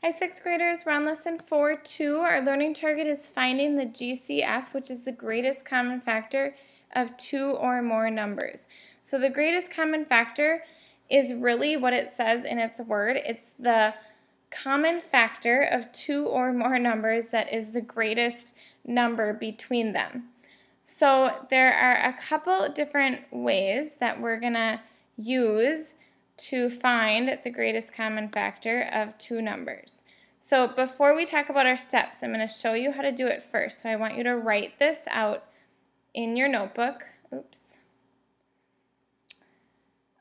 Hi, 6th graders. We're on lesson 4.2. Our learning target is finding the GCF, which is the greatest common factor of two or more numbers. So the greatest common factor is really what it says in its word. It's the common factor of two or more numbers that is the greatest number between them. So there are a couple different ways that we're going to use to find the greatest common factor of two numbers. So before we talk about our steps, I'm going to show you how to do it first. So I want you to write this out in your notebook. Oops.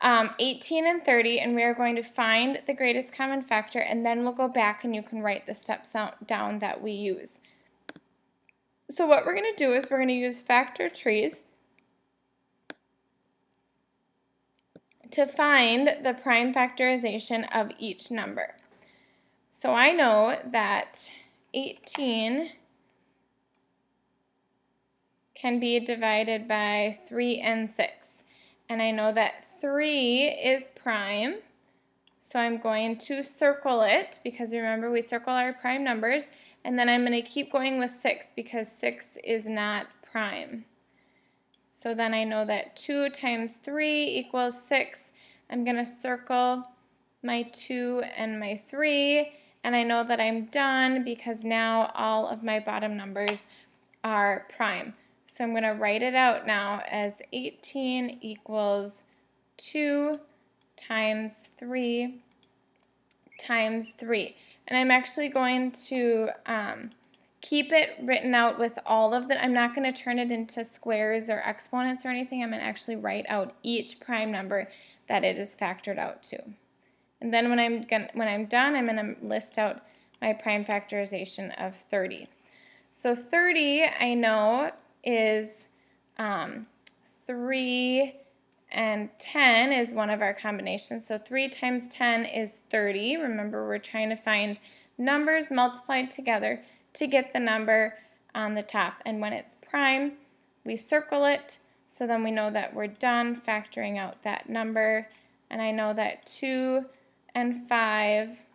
18 and 30, and we are going to find the greatest common factor, and then we'll go back and you can write the steps down that we use. So what we're going to do is we're going to use factor trees to find the prime factorization of each number. So I know that 18 can be divided by 3 and 6. And I know that 3 is prime, so I'm going to circle it because remember we circle our prime numbers, and then I'm going to keep going with 6 because 6 is not prime. So then I know that 2 times 3 equals 6. I'm going to circle my 2 and my 3, and I know that I'm done because now all of my bottom numbers are prime. So I'm going to write it out now as 18 equals 2 times 3 times 3. And I'm actually going to keep it written out with all of the, I'm not going to turn it into squares or exponents or anything. I'm going to actually write out each prime number that it is factored out to. And then when I'm done, I'm going to list out my prime factorization of 30. So 30, I know, is 3 and 10 is one of our combinations. So 3 times 10 is 30. Remember, we're trying to find numbers multiplied together to get the number on the top. And when it's prime, we circle it, so then we know that we're done factoring out that number. And I know that 2 and 5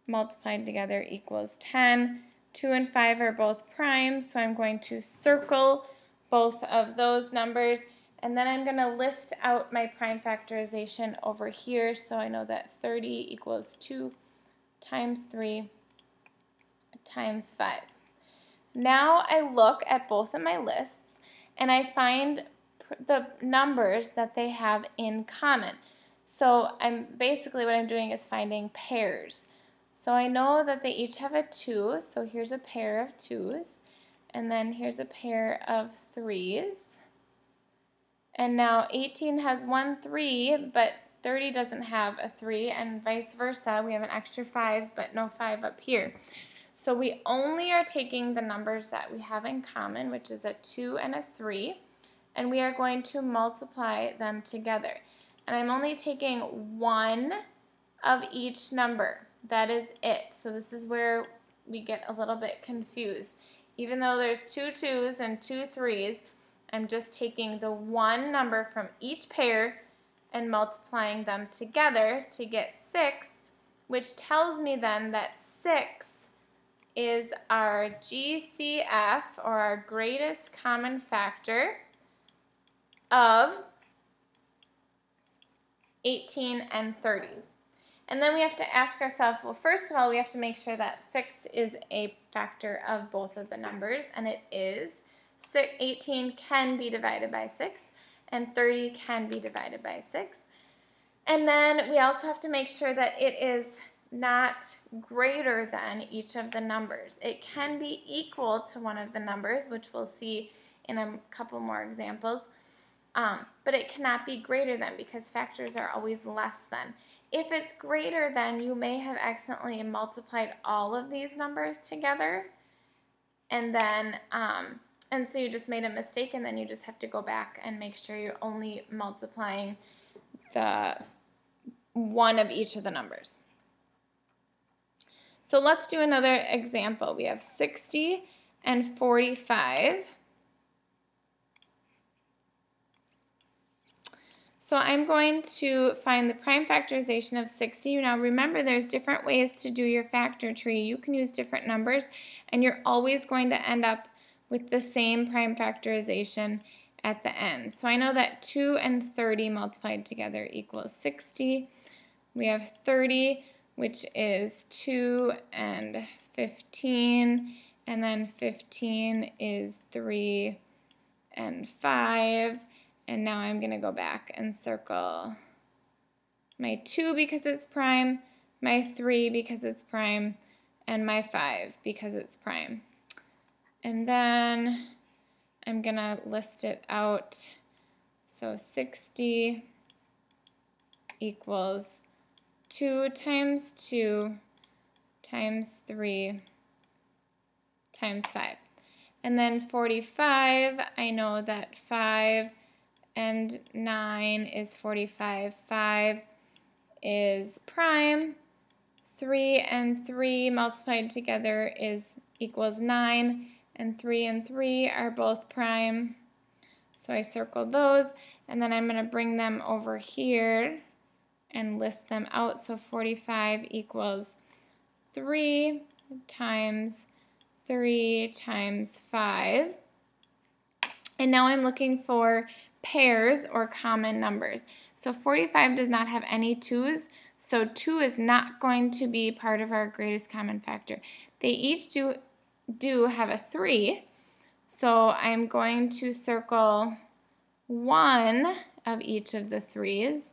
multiplied together equals 10. 2 and 5 are both prime, so I'm going to circle both of those numbers. And then I'm going to list out my prime factorization over here, so I know that 30 equals 2 times 3 times 5. Now I look at both of my lists and I find the numbers that they have in common. So basically what I'm doing is finding pairs. So I know that they each have a 2, so here's a pair of 2's, and then here's a pair of 3's. And now 18 has one 3, but 30 doesn't have a 3, and vice versa. We have an extra 5, but no 5 up here. So we only are taking the numbers that we have in common, which is a 2 and a 3, and we are going to multiply them together. And I'm only taking one of each number. That is it. So this is where we get a little bit confused. Even though there's 2 2's and 2 3's, I'm just taking the one number from each pair and multiplying them together to get 6, which tells me then that 6 is our GCF, or our greatest common factor, of 18 and 30. And then we have to ask ourselves, well, first of all, we have to make sure that 6 is a factor of both of the numbers, and it is. 18 can be divided by 6, and 30 can be divided by 6. And then we also have to make sure that it is not greater than each of the numbers. It can be equal to one of the numbers, which we'll see in a couple more examples, but it cannot be greater than because factors are always less than. If it's greater than, you may have accidentally multiplied all of these numbers together, and then and so you just made a mistake, and then you just have to go back and make sure you're only multiplying the one of each of the numbers. So let's do another example. We have 60 and 45. So I'm going to find the prime factorization of 60. Now remember, there's different ways to do your factor tree. You can use different numbers, and you're always going to end up with the same prime factorization at the end. So I know that 2 and 30 multiplied together equals 60. We have 30, which is 2 and 15, and then 15 is 3 and 5. And now I'm going to go back and circle my 2 because it's prime, my 3 because it's prime, and my 5 because it's prime. And then I'm going to list it out. So 60 equals 2 times 2 times 3 times 5. And then 45, I know that 5 and 9 is 45. 5 is prime. 3 and 3 multiplied together equals 9. And 3 are both prime. So I circled those. And then I'm going to bring them over here and list them out. So 45 equals 3 times 3 times 5. And now I'm looking for pairs or common numbers. So 45 does not have any 2's, so 2 is not going to be part of our greatest common factor. They each do have a 3, so I'm going to circle 1 of each of the 3's.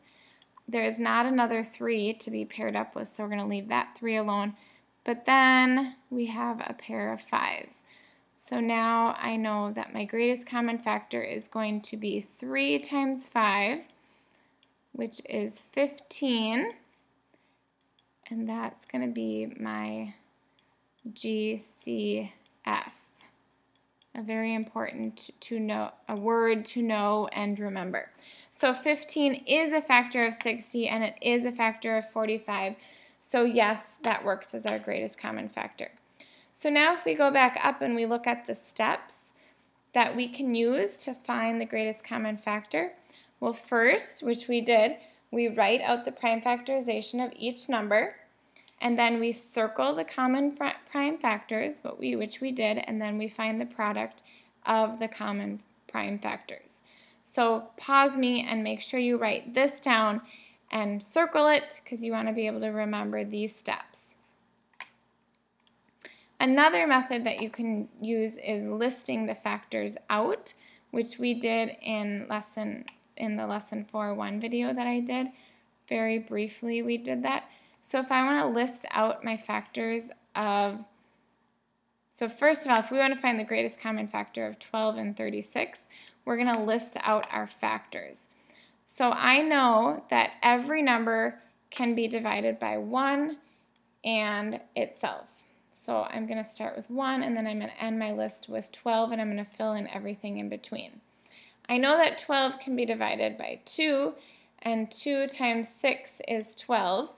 There is not another 3 to be paired up with, so we're going to leave that 3 alone. But then we have a pair of 5's. So now I know that my greatest common factor is going to be 3 times 5, which is 15. And that's going to be my GCF. A very important to know, a word to know and remember. So 15 is a factor of 60 and it is a factor of 45. So yes, that works as our greatest common factor. So now if we go back up and we look at the steps that we can use to find the greatest common factor, well first, which we did, we write out the prime factorization of each number, and then we circle the common prime factors, which we did, and then we find the product of the common prime factors. So pause me and make sure you write this down and circle it because you want to be able to remember these steps. Another method that you can use is listing the factors out, which we did in the lesson 4.1 video that I did. Very briefly we did that. So if I want to list out my factors of, so first of all, if we want to find the greatest common factor of 12 and 36, we're going to list out our factors. So I know that every number can be divided by 1 and itself. So I'm going to start with 1, and then I'm going to end my list with 12, and I'm going to fill in everything in between. I know that 12 can be divided by 2, and 2 times 6 is 12.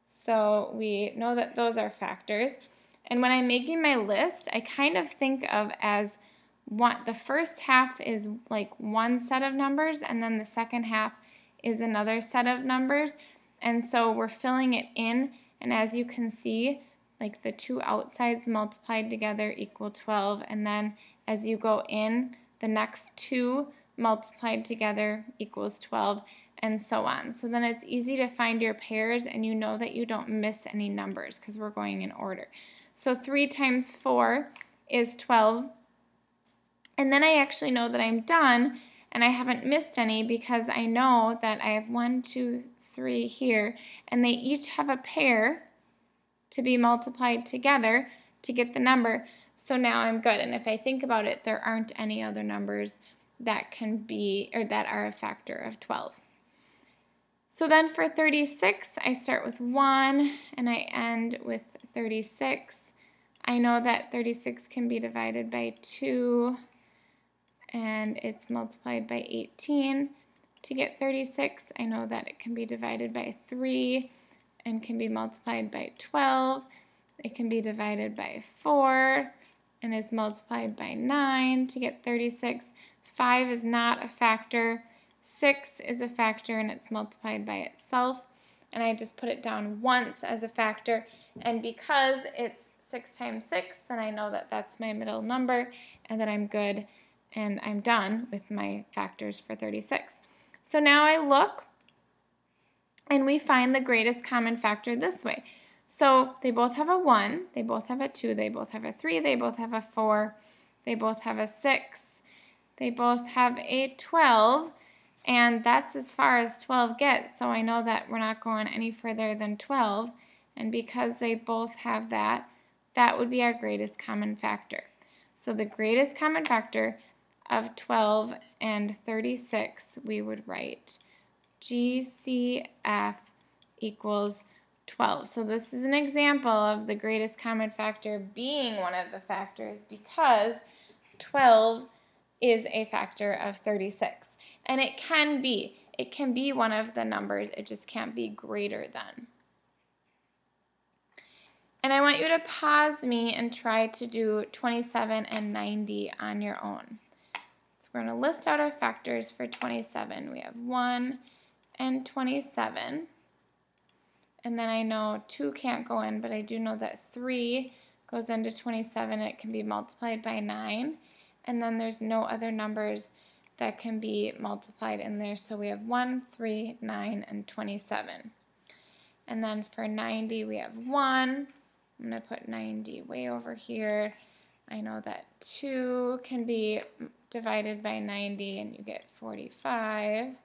So we know that those are factors. And when I'm making my list, I kind of think of as the first half is like one set of numbers, and then the second half is another set of numbers. And so we're filling it in, and as you can see, like the two outsides multiplied together equal 12, and then as you go in, the next two multiplied together equals 12, and so on. So then it's easy to find your pairs, and you know that you don't miss any numbers because we're going in order. So 3 times 4 is 12, and then I actually know that I'm done, and I haven't missed any because I know that I have 1, 2, 3 here, and they each have a pair to be multiplied together to get the number. So now I'm good. And if I think about it, there aren't any other numbers that can be, or that are a factor of 12. So then for 36, I start with 1 and I end with 36. I know that 36 can be divided by 2 and it's multiplied by 18. To get 36, I know that it can be divided by 3 and can be multiplied by 12. It can be divided by 4 and is multiplied by 9 to get 36. 5 is not a factor. 6 is a factor and it's multiplied by itself. And I just put it down once as a factor. And because it's 6 times 6, then I know that that's my middle number and that I'm good and I'm done with my factors for 36. So now I look and we find the greatest common factor this way. So they both have a 1, they both have a 2, they both have a 3, they both have a 4, they both have a 6, they both have a 12, and that's as far as 12 gets, so I know that we're not going any further than 12, and because they both have that, that would be our greatest common factor. So the greatest common factor of 12 and 36, we would write GCF equals 12. So this is an example of the greatest common factor being one of the factors because 12 is a factor of 36. And it can be one of the numbers, it just can't be greater than. And I want you to pause me and try to do 27 and 90 on your own. So we're going to list out our factors for 27. We have 1 and 27. And then I know 2 can't go in, but I do know that 3 goes into 27. It can be multiplied by 9. And then there's no other numbers that can be multiplied in there. So we have 1, 3, 9, and 27. And then for 90, we have 1. I'm going to put 90 way over here. I know that 2 can be divided by 90, and you get 45.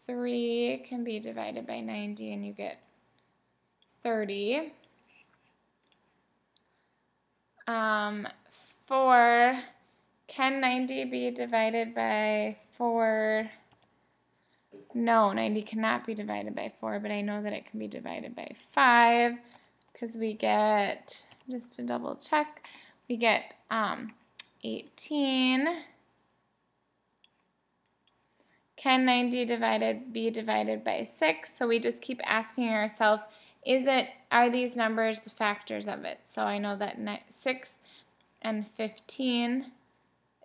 3 can be divided by 90, and you get 30. 4, can 90 be divided by 4? No, 90 cannot be divided by 4, but I know that it can be divided by 5 because we get, just to double check, we get 18. Can 90 be divided by 6? So we just keep asking ourselves, are these numbers the factors of it? So I know that 6 and 15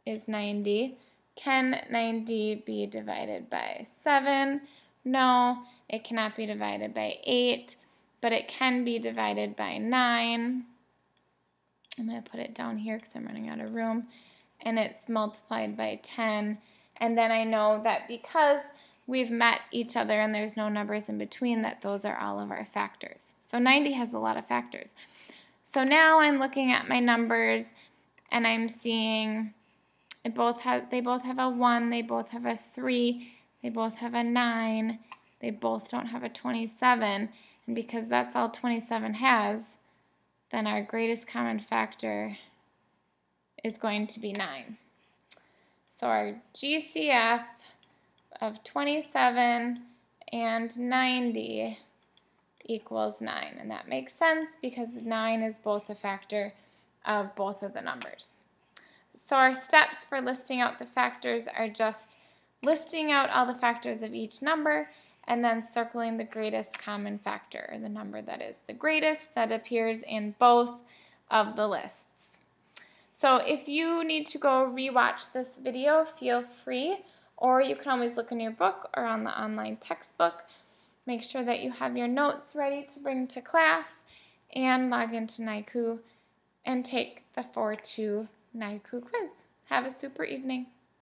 is 90. Can 90 be divided by 7? No, it cannot be divided by 8, but it can be divided by 9. I'm going to put it down here because I'm running out of room. And it's multiplied by 10. And then I know that because we've met each other and there's no numbers in between, that those are all of our factors. So 90 has a lot of factors. So now I'm looking at my numbers and I'm seeing they both have a 1, they both have a 3, they both have a 9, they both don't have a 27. And because that's all 27 has, then our greatest common factor is going to be 9. So our GCF of 27 and 90 equals 9. And that makes sense because 9 is both a factor of both of the numbers. So our steps for listing out the factors are just listing out all the factors of each number and then circling the greatest common factor, or the number that is the greatest that appears in both of the lists. So if you need to go rewatch this video, feel free, or you can always look in your book or on the online textbook. Make sure that you have your notes ready to bring to class and log into NICU and take the 4-2 NICU quiz. Have a super evening.